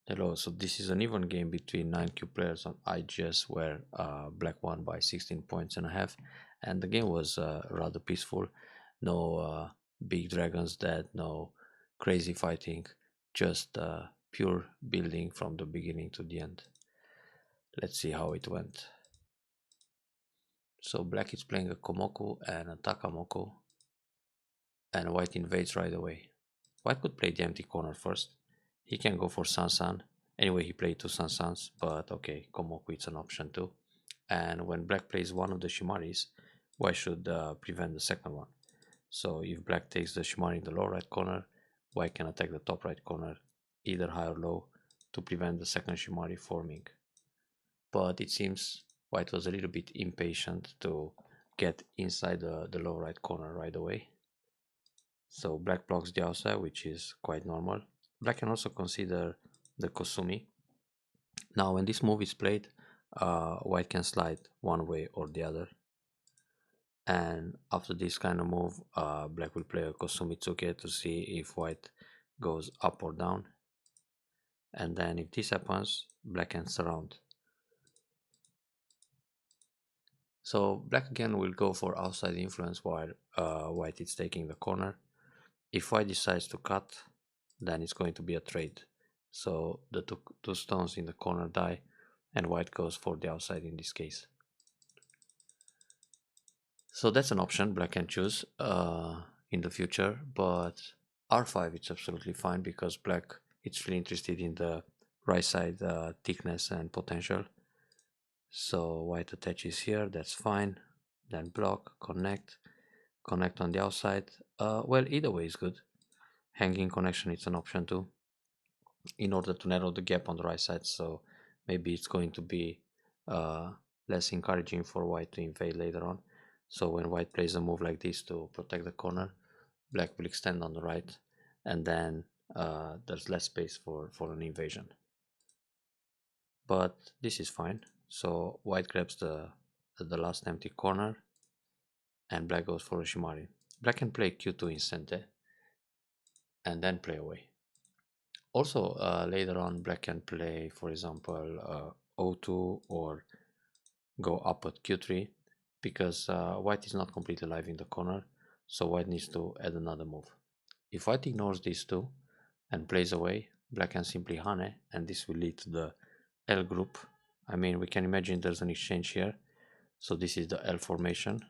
Hello, so this is an even game between 9 cube players on IGS where black won by 16 points and a half, and the game was rather peaceful. No big dragons dead, no crazy fighting, just pure building from the beginning to the end. Let's see how it went. So black is playing a Komoku and a Takamoko, and white invades right away. White could play the empty corner first. He can go for Sansan. Anyway, he played two Sansans, but okay, Komoku is an option too. And when black plays one of the Shimaris, white should prevent the second one. So if black takes the Shimari in the low right corner, white can attack the top right corner, either high or low, to prevent the second Shimari forming. But it seems white was a little bit impatient to get inside the low right corner right away. So black blocks the outside, which is quite normal. Black can also consider the Kosumi. Now when this move is played, white can slide one way or the other. And after this kind of move, black will play a Kosumi Tsuke to see if white goes up or down. And then if this happens, black can surround. So black again will go for outside influence while white is taking the corner. If white decides to cut, then it's going to be a trade. So the two stones in the corner die and white goes for the outside in this case. So that's an option black can choose in the future, but r5 it's absolutely fine because black is really interested in the right side thickness and potential. So white attaches here, that's fine. Then block, connect on the outside. Well, either way is good. Hanging connection is an option too, in order to narrow the gap on the right side. So maybe it's going to be uh, less encouraging for white to invade later on. So when white plays a move like this to protect the corner, black will extend on the right, and then there's less space for an invasion. But this is fine. So white grabs the last empty corner, and black goes for a Shimari. Black can play Q2 in Sente, and then play away. Also, later on, black can play, for example, O2 or go up at Q3 because white is not completely alive in the corner, so white needs to add another move. If white ignores these two and plays away, black can simply Hane, and this will lead to the L group. I mean, we can imagine there's an exchange here, so this is the L formation,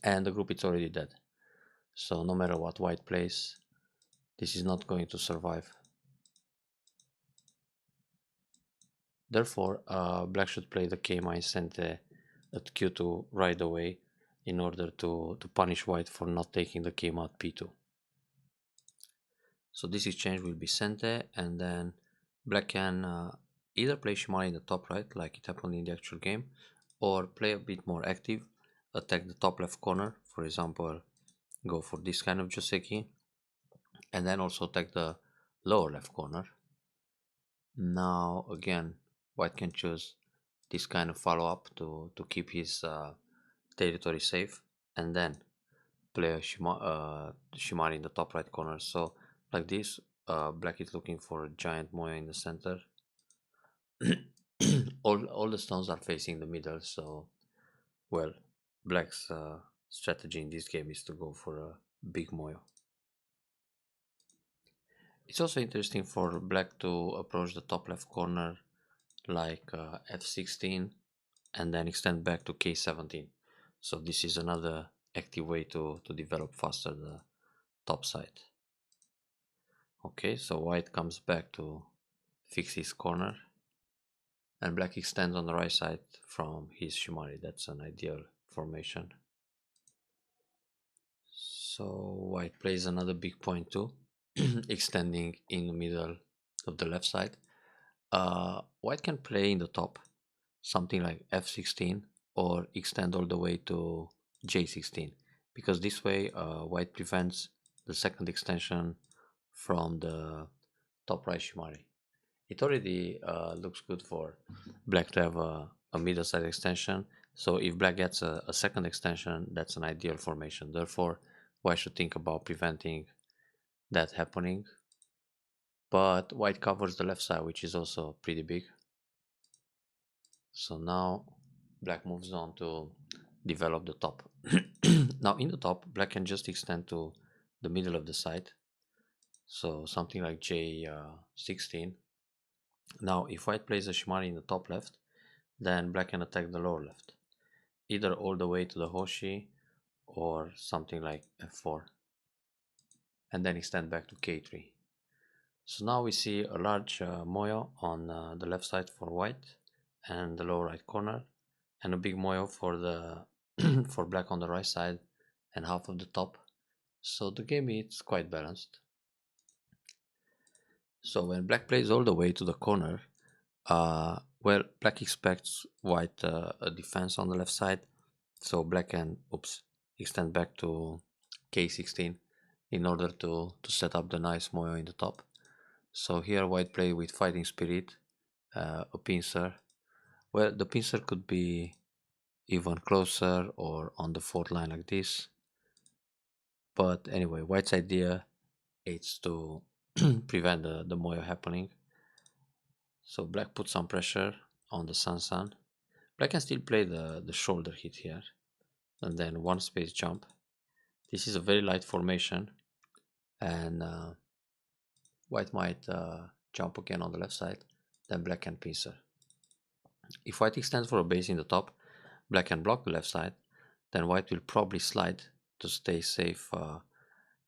and the group is already dead. So no matter what white plays, this is not going to survive. Therefore, black should play the K-mine Sente at Q2 right away in order to punish white for not taking the K-mine at P2. So this exchange will be Sente, and then black can either play Shimari in the top right, like it happened in the actual game, or play a bit more active, attack the top left corner, for example, go for this kind of Joseki, and then also attack the lower left corner. Now again, white can choose this kind of follow-up to keep his territory safe, and then play a Shimari in the top right corner. So like this, black is looking for a giant Moya in the center. all the stones are facing the middle, so well, black's strategy in this game is to go for a big Moyo. It's also interesting for black to approach the top left corner like f16 and then extend back to k17. So this is another active way to develop faster the top side. Okay, so white comes back to fix his corner, and black extends on the right side from his Shimari. That's an ideal formation. So white plays another big point too, extending in the middle of the left side. White can play in the top, something like f16, or extend all the way to j16, because this way white prevents the second extension from the top right Shimari. It already looks good for black to have a middle side extension, so if black gets a second extension, that's an ideal formation. Therefore, white should think about preventing that happening. but white covers the left side, which is also pretty big. So now black moves on to develop the top. Now in the top, black can just extend to the middle of the side, so something like J16. Now if white plays a Shimari in the top left, then black can attack the lower left, either all the way to the Hoshi or something like F4, and then extend back to K3. So now we see a large moyo on the left side for white and the lower right corner, and a big moyo for the for black on the right side and half of the top. So the game is quite balanced. So when black plays all the way to the corner, well, black expects white a defense on the left side, so black can extend back to K16 in order to set up the nice moyo in the top. So here white play with fighting spirit, a pincer. Well, the pincer could be even closer or on the fourth line like this. But anyway, white's idea is to prevent the moyo happening. So black puts some pressure on the Sansan. Black can still play the shoulder hit here, and then one space jump. This is a very light formation, and white might jump again on the left side, then black can pincer. If white extends for a base in the top, black can block the left side, then white will probably slide to stay safe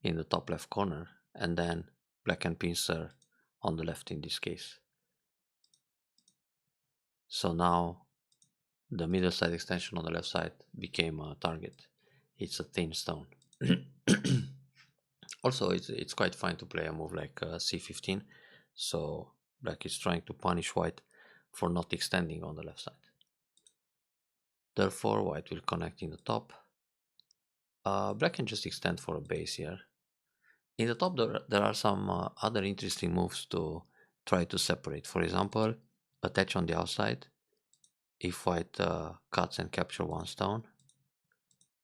in the top left corner, and then black can pincer on the left in this case. So now the middle side extension on the left side became a target. It's a thin stone. Also, it's quite fine to play a move like C15, so black is trying to punish white for not extending on the left side. Therefore, white will connect in the top. Black can just extend for a base here. In the top, there are some other interesting moves to try to separate. For example, attach on the outside. If white cuts and capture one stone,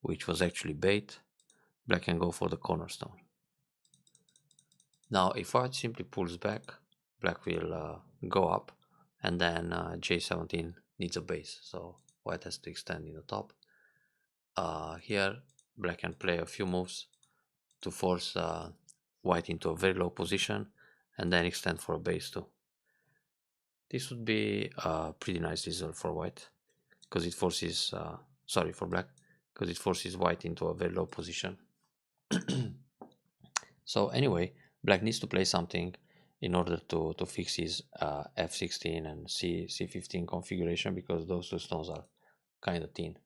which was actually bait, black can go for the cornerstone. Now, if white simply pulls back, black will go up, and then J17 needs a base, so white has to extend in the top. Here, black can play a few moves to force white into a very low position, and then extend for a base too. This would be a pretty nice result for white, because it forces, for black, because it forces white into a very low position. So anyway, black needs to play something in order to fix his F16 and C15 configuration, because those two stones are kind of thin.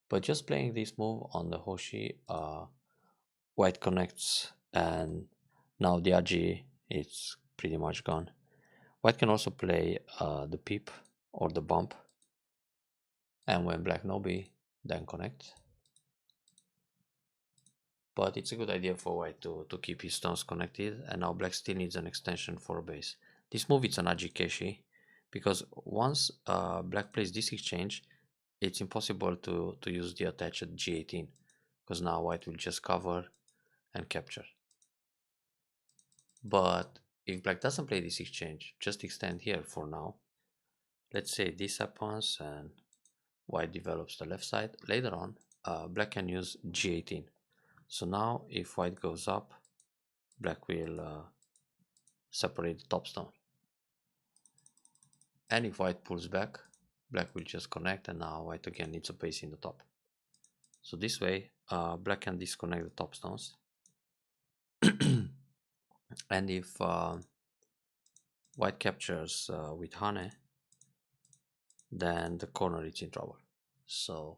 But just playing this move on the Hoshi, white connects, and now the Aji is pretty much gone. White can also play the peep or the bump, and when black nobi, then connect. But it's a good idea for white to keep his stones connected, and now black still needs an extension for a base. This move is an Ajikeshi, because once black plays this exchange, it's impossible to use the attach at G18, because now white will just cover and capture. But if black doesn't play this exchange, just extend here for now. Let's say this happens and white develops the left side. Later on, black can use G18. So now if white goes up, black will separate the top stone. And if white pulls back, black will just connect, and now white again needs a base in the top. So this way, black can disconnect the top stones. And if white captures with Hane, then the corner is in trouble. So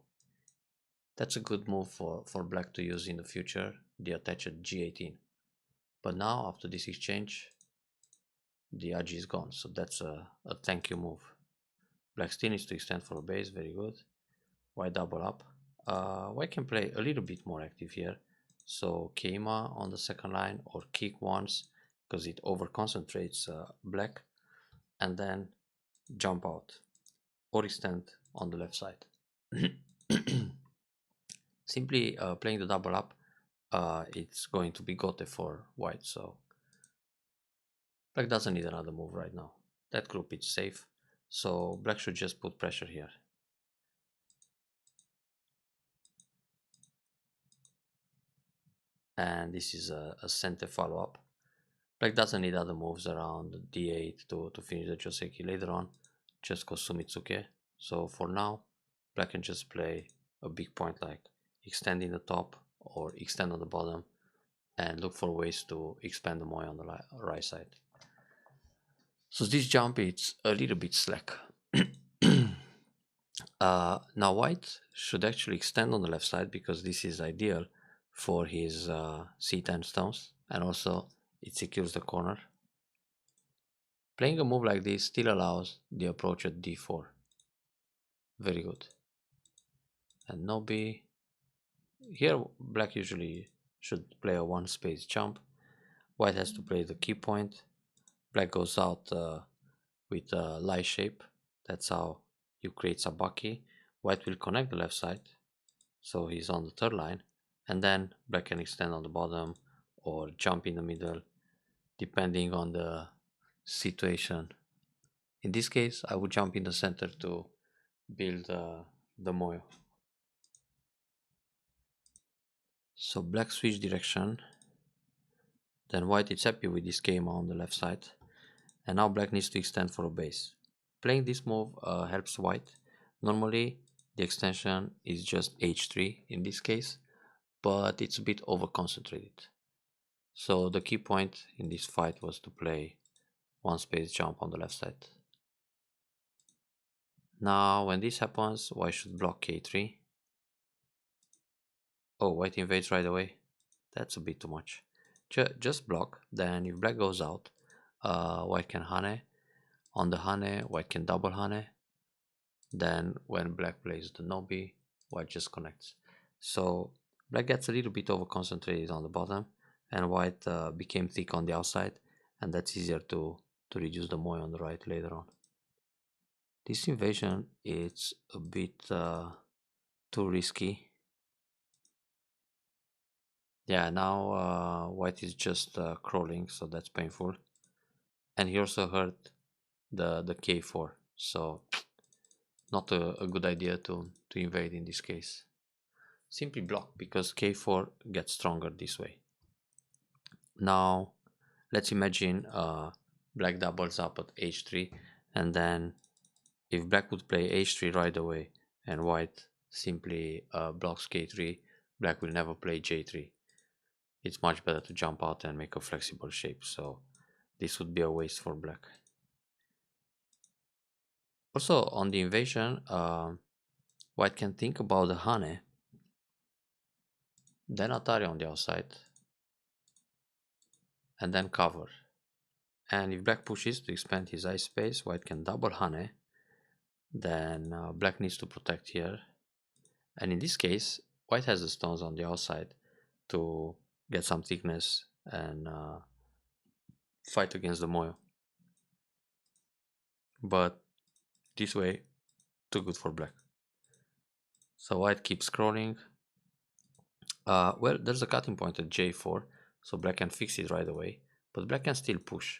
that's a good move for black to use in the future, the attach at G18. But now after this exchange, the Aji is gone, so that's a thank you move. Black still needs to extend for a base, very good. White double up. White can play a little bit more active here, so Keima on the second line, or kick once, because it over concentrates black, and then jump out or extend on the left side. Simply playing the double up, it's going to be gote for white, so Black doesn't need another move right now. That group is safe, so black should just put pressure here. And this is a center follow-up. Black doesn't need other moves around d8 to finish the Joseki later on, just goes Sumitsuke. So for now, black can just play a big point like extend in the top or extend on the bottom and look for ways to expand the moe on the right side. So this jump is a little bit slack. Now white should actually extend on the left side because this is ideal for his c10 stones, and also it secures the corner. Playing a move like this still allows the approach at d4. Very good. And no b. Here black usually should play a one space jump. White has to play the key point. Black goes out with a lie shape. That's how you create sabaki. White will connect the left side, so he's on the third line, and then black can extend on the bottom or jump in the middle depending on the situation. In this case I would jump in the center to build the moe. So black switch direction, then white is happy with this schema on the left side, and now black needs to extend for a base. Playing this move helps white. Normally the extension is just h3 in this case, but it's a bit over concentrated. So the key point in this fight was to play one space jump on the left side. Now when this happens, white should block k3. Oh, white invades right away. That's a bit too much. Just block, then if black goes out, white can hane. On the hane, white can double hane. Then when black plays the nobi, white just connects. So black gets a little bit over concentrated on the bottom, and white became thick on the outside, and that's easier to reduce the moe on the right later on. This invasion is a bit too risky. Yeah, now white is just crawling, so that's painful. And he also hurt the k4, so not a good idea to invade in this case. Simply block because k4 gets stronger this way. Now let's imagine black doubles up at h3, and then if black would play h3 right away and white simply blocks k3, black will never play j3. It's much better to jump out and make a flexible shape, so this would be a waste for black. Also on the invasion, white can think about the hane, then Atari on the outside, and then cover. And if black pushes to expand his eye space, white can double hane, then black needs to protect here. And in this case, white has the stones on the outside to get some thickness and fight against the moe. But this way, too good for black. So white keeps scrolling. Well, there's a cutting point at j4, so black can fix it right away, but black can still push,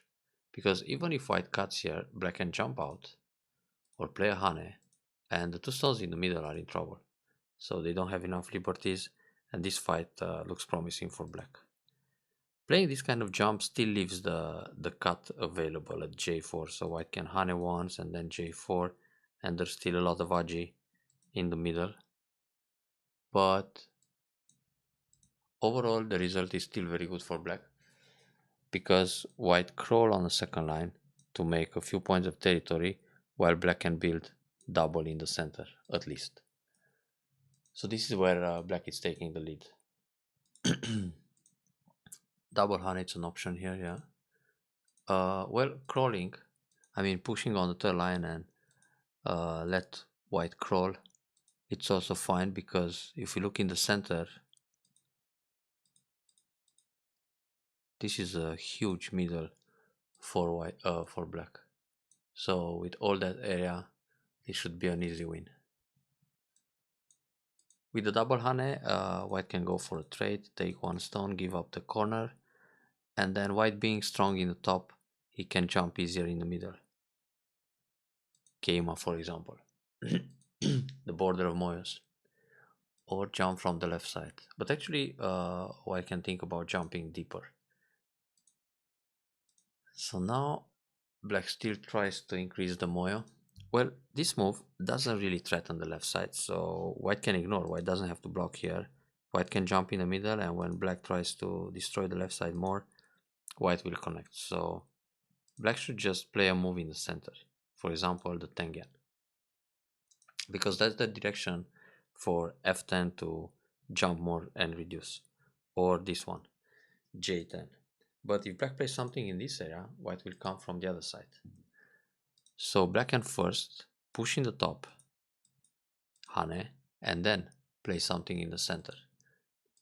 because even if white cuts here, black can jump out or play a hane, and the two stones in the middle are in trouble, so they don't have enough liberties, and this fight looks promising for black. Playing this kind of jump still leaves the cut available at j4, so white can hane once and then j4, and there's still a lot of agi in the middle, but overall the result is still very good for black, because white crawl on the second line to make a few points of territory, while black can build double in the center at least. So this is where black is taking the lead. Double hane is an option here, yeah. Well, crawling, I mean pushing on the third line and let white crawl, it's also fine, because if you look in the center, this is a huge middle for white for black. So with all that area, it should be an easy win. With the double hane, white can go for a trade, take one stone, give up the corner, and then white being strong in the top, he can jump easier in the middle. Keima, for example, the border of Moyos, or jump from the left side. But actually, I can think about jumping deeper. So now black still tries to increase the Moyo. Well, this move doesn't really threaten the left side, so white can ignore. White doesn't have to block here. White can jump in the middle, and when black tries to destroy the left side more, white will connect. So black should just play a move in the center. For example, the Tengen, because that's the direction for F10 to jump more and reduce, or this one, J10. But if black plays something in this area, white will come from the other side. So black can first push in the top, Hane, and then play something in the center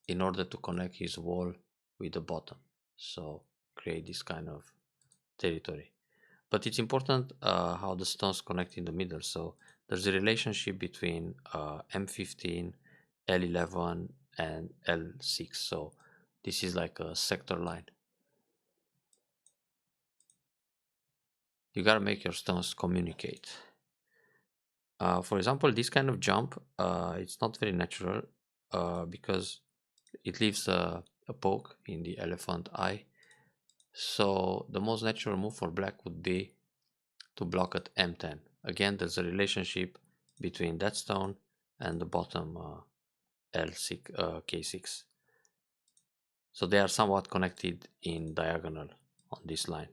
in order to connect his wall with the bottom. So create this kind of territory. But it's important how the stones connect in the middle. So there's a relationship between M15, L11, and L6. So this is like a sector line. You gotta make your stones communicate. For example, this kind of jump, it's not very natural because it leaves a poke in the elephant eye. So the most natural move for black would be to block at M10. Again, there's a relationship between that stone and the bottom L6, K6. So they are somewhat connected in diagonal on this line.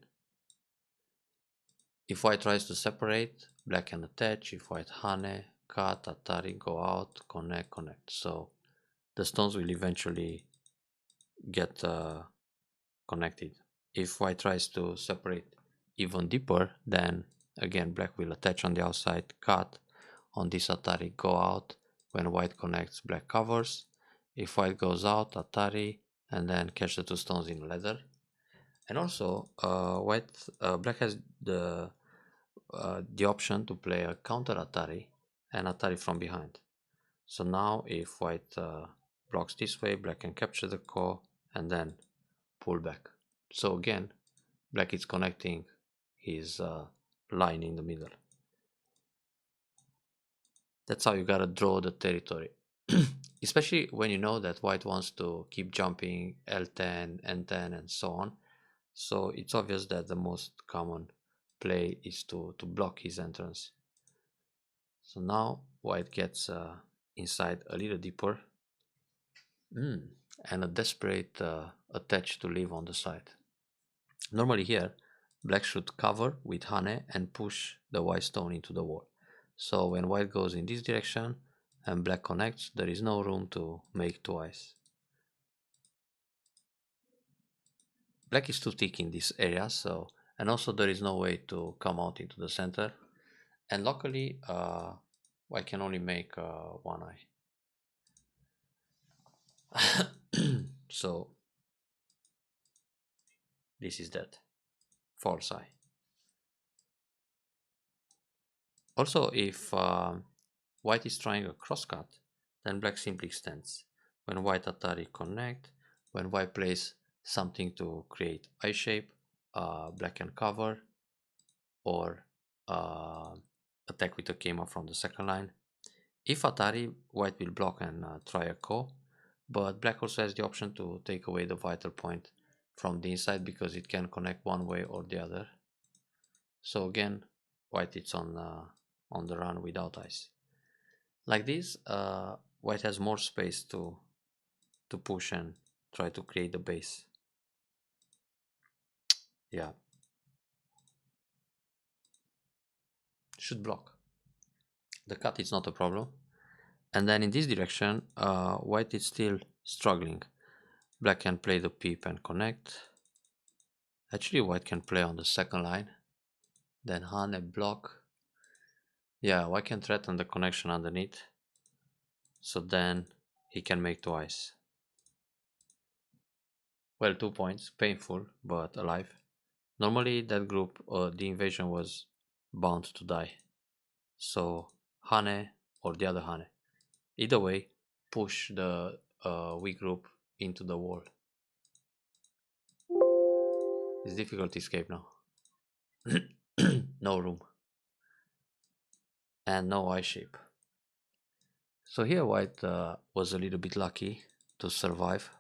If white tries to separate, black can attach. If white Hane, cut, Atari, go out, connect, connect. So the stones will eventually get connected. If white tries to separate even deeper, then again black will attach on the outside, cut on this Atari, go out. When white connects, black covers. If white goes out, Atari, and then catch the two stones in ladder. And also black has the option to play a counter Atari and Atari from behind. So now if white blocks this way, black can capture the core and then pull back. So again, black is connecting his line in the middle. That's how you gotta draw the territory. Especially when you know that white wants to keep jumping L10, N10 and so on. So it's obvious that the most common play is to block his entrance. So now white gets inside a little deeper and a desperate attach to leave on the side. Normally here, black should cover with Hane and push the white stone into the wall. So when white goes in this direction and black connects, there is no room to make twice. Black is too thick in this area, so and also there is no way to come out into the center. And luckily, white can only make one eye. So this is that false eye. Also, if white is trying a crosscut, then black simply extends. When white Atari connect, when white plays something to create eye shape, black can cover or attack with a Keima from the second line. If Atari, white will block and try a ko, but black also has the option to take away the vital point from the inside because it can connect one way or the other. So again, white is on the run without eyes. Like this, white has more space to push and try to create the base. Yeah, should block. The cut is not a problem. And then in this direction, white is still struggling. Black can play the peep and connect. Actually, white can play on the second line. Then Hane block. Yeah, white can threaten the connection underneath. So then he can make twice. Well, 2 points. Painful, but alive. Normally, that group, the invasion was bound to die. So Hane or the other Hane. Either way, push the weak group into the wall. It's difficult to escape now. No room and no eye shape. So here white was a little bit lucky to survive.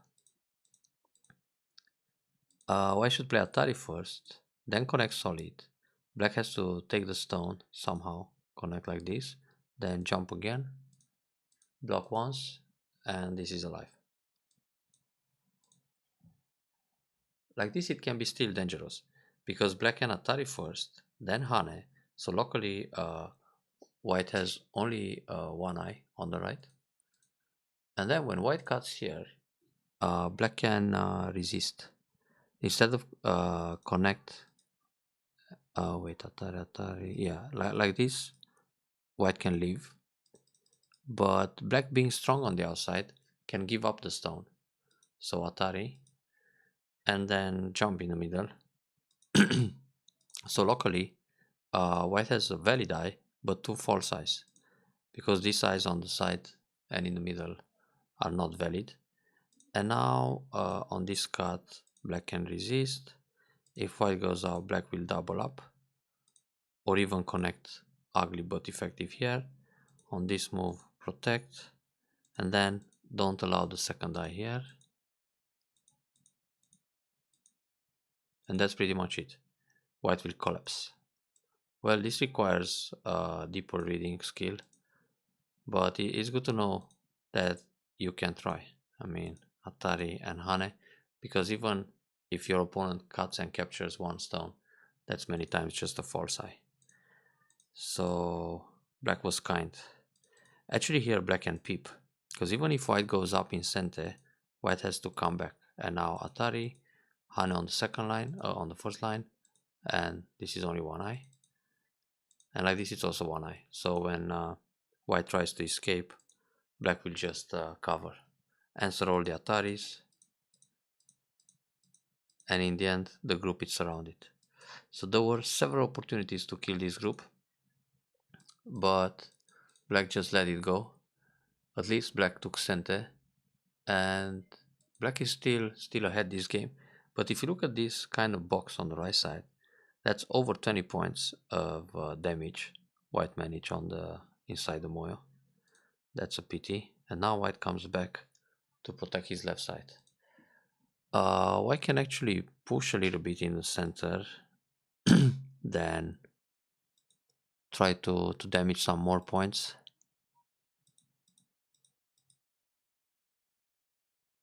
White should play Atari first, then connect solid. Black has to take the stone somehow, connect like this, then jump again, block once, and this is alive. Like this it can be still dangerous, because black can Atari first, then Hane, so locally white has only one eye on the right. And then when white cuts here, black can resist. Instead of connect, wait, Atari, yeah, like this, white can leave. But black being strong on the outside can give up the stone. So Atari, and then jump in the middle. So locally, white has a valid eye, but two false eyes, because these eyes on the side and in the middle are not valid. And now on this cut, black can resist. If white goes out, black will double up, or even connect ugly but effective here. On this move, protect, and then don't allow the second eye here. And that's pretty much it. White will collapse. Well, this requires deeper reading skill, but it's good to know that you can try. I mean, Atari and Hane, because even if your opponent cuts and captures one stone, that's many times just a false eye. So black was kind. Actually here black can peep, because even if white goes up in center, white has to come back. And now Atari, Hane on the second line, on the first line, and this is only one eye. And like this it's also one eye. So when white tries to escape, black will just cover, answer all the Ataris, and in the end the group is surrounded. So there were several opportunities to kill this group, but black just let it go. At least black took center, and black is still ahead this game. But if you look at this kind of box on the right side, that's over 20 points of damage white managed on the inside the Moyo. That's a pity. And now white comes back to protect his left side. White can actually push a little bit in the center, then try to damage some more points.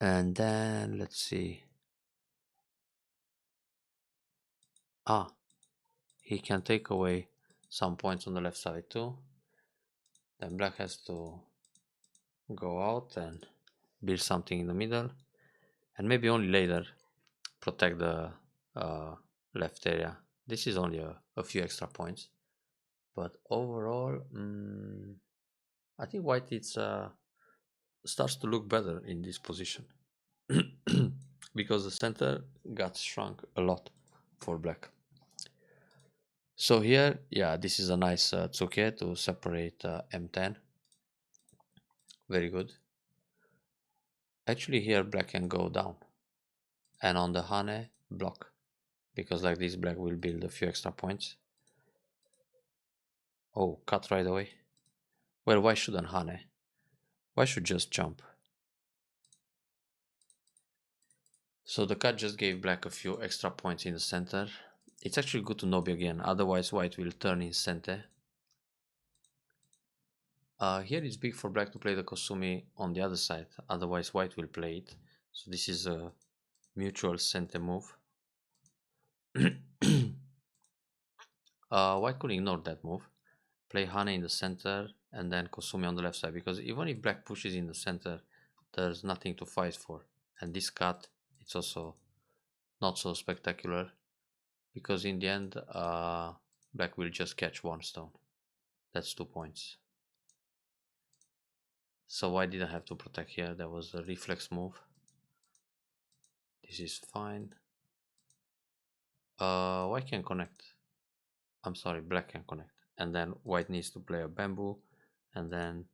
And then let's see. He can take away some points on the left side too. Then black has to go out and build something in the middle, and maybe only later protect the left area. This is only a few extra points, but overall I think white starts to look better in this position because the center got shrunk a lot for black. So here, yeah, this is a nice tsuke to separate m10. Very good. Actually here black can go down, and on the Hane block, because like this black will build a few extra points. Oh, cut right away. Well, why shouldn't Hane? Why should just jump? So the cut just gave black a few extra points in the center. It's actually good to Nobi again, otherwise white will turn in center. Here it's big for black to play the Kosumi on the other side, otherwise white will play it. So this is a mutual center move. White could ignore that move, play Hane in the center and then Kosumi on the left side, because even if black pushes in the center, there's nothing to fight for. And this cut, it's also not so spectacular, because in the end black will just catch one stone. That's 2 points. So white didn't have to protect here, that was a reflex move. This is fine. White can connect. I'm sorry, black can connect. And then white needs to play a bamboo, and then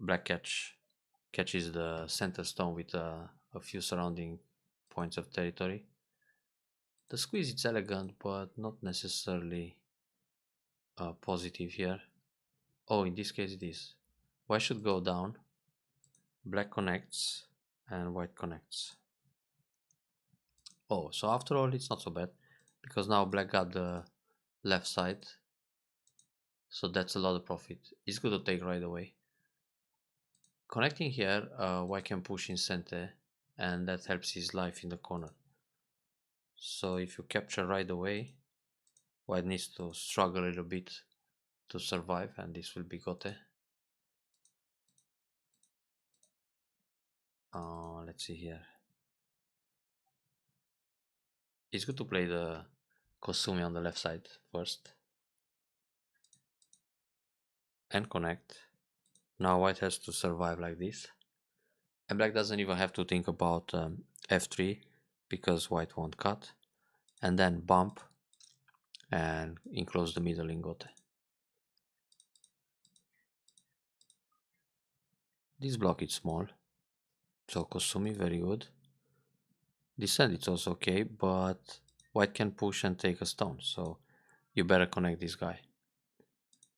black catches the center stone with a few surrounding points of territory. The squeeze is elegant, but not necessarily positive here. Oh, in this case it is. White should go down, black connects, and white connects. Oh, so after all, it's not so bad, because now black got the left side, so that's a lot of profit. It's good to take right away. Connecting here, white can push in center, and that helps his life in the corner. So if you capture right away, white needs to struggle a little bit to survive, and this will be gote. Let's see here. It's good to play the Kosumi on the left side first and connect. Now white has to survive like this, and black doesn't even have to think about f3 because white won't cut, and then bump and enclose the middle in gote. This block is small, so Kosumi very good. Descent it's also okay, but white can push and take a stone, so you better connect this guy.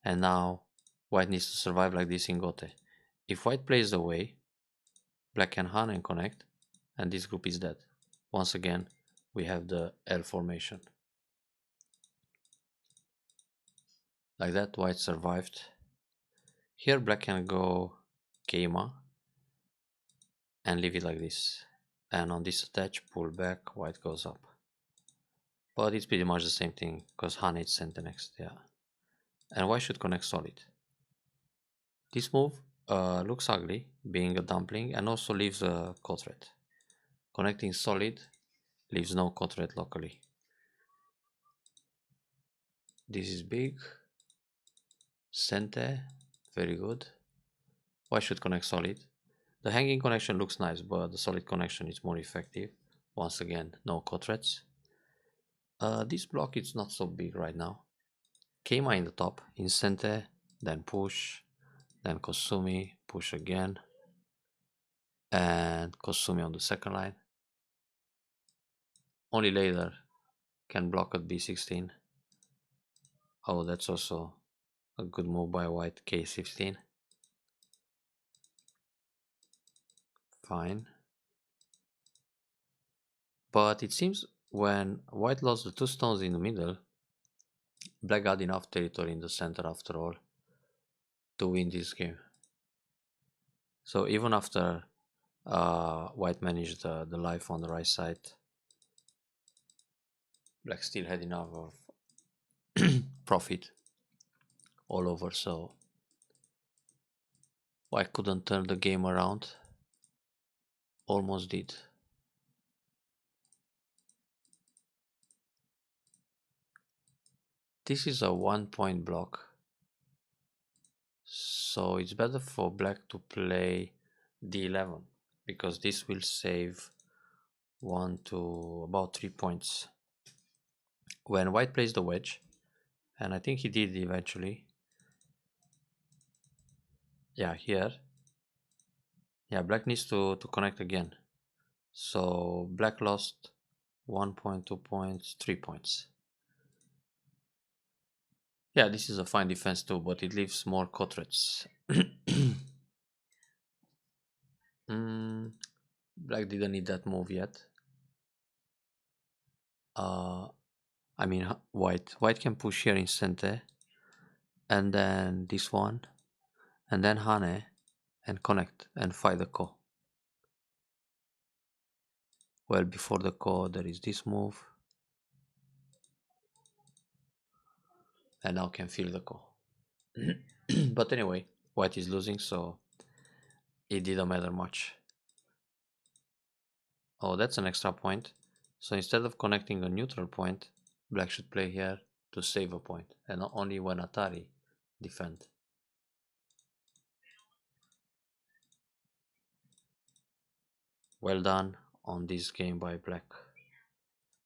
And now white needs to survive like this in gote. If white plays away, black can Han and connect, and this group is dead. Once again, we have the L formation. Like that, white survived. Here black can go Keima and leave it like this. And on this attach, pull back, white goes up. But it's pretty much the same thing, because Han is center next, yeah. And white should connect solid. This move looks ugly, being a dumpling, and also leaves a cotret. Connecting solid leaves no cotret locally. This is big. Center, very good. Why should connect solid? The hanging connection looks nice, but the solid connection is more effective. Once again, no cotrets. This block is not so big right now. Keima in the top, in center, then push, then Kosumi, push again, and Kosumi on the second line. Only later can block at b16. Oh, that's also a good move by white, k16. Fine. But it seems when white lost the two stones in the middle, black got enough territory in the center after all to win this game. So even after white managed the life on the right side, black still had enough of profit all over, so white couldn't turn the game around. Almost did. This is a 1-point block, so it's better for black to play d11 because this will save 1 to about 3 points. When white plays the wedge, and I think he did eventually, yeah, here, yeah, black needs to connect again, so black lost 1 point, 2 points, 3 points. Yeah, this is a fine defense too, but it leaves more cotrets. Black didn't need that move yet. I mean, white can push here in center, and then this one, and then Hane, and connect and fight the ko. Well, before the ko, there is this move, and now can feel the ko. But anyway, white is losing, so it didn't matter much. Oh, that's an extra point. So instead of connecting a neutral point, black should play here to save a point, and not only when Atari defend. Well done on this game by black.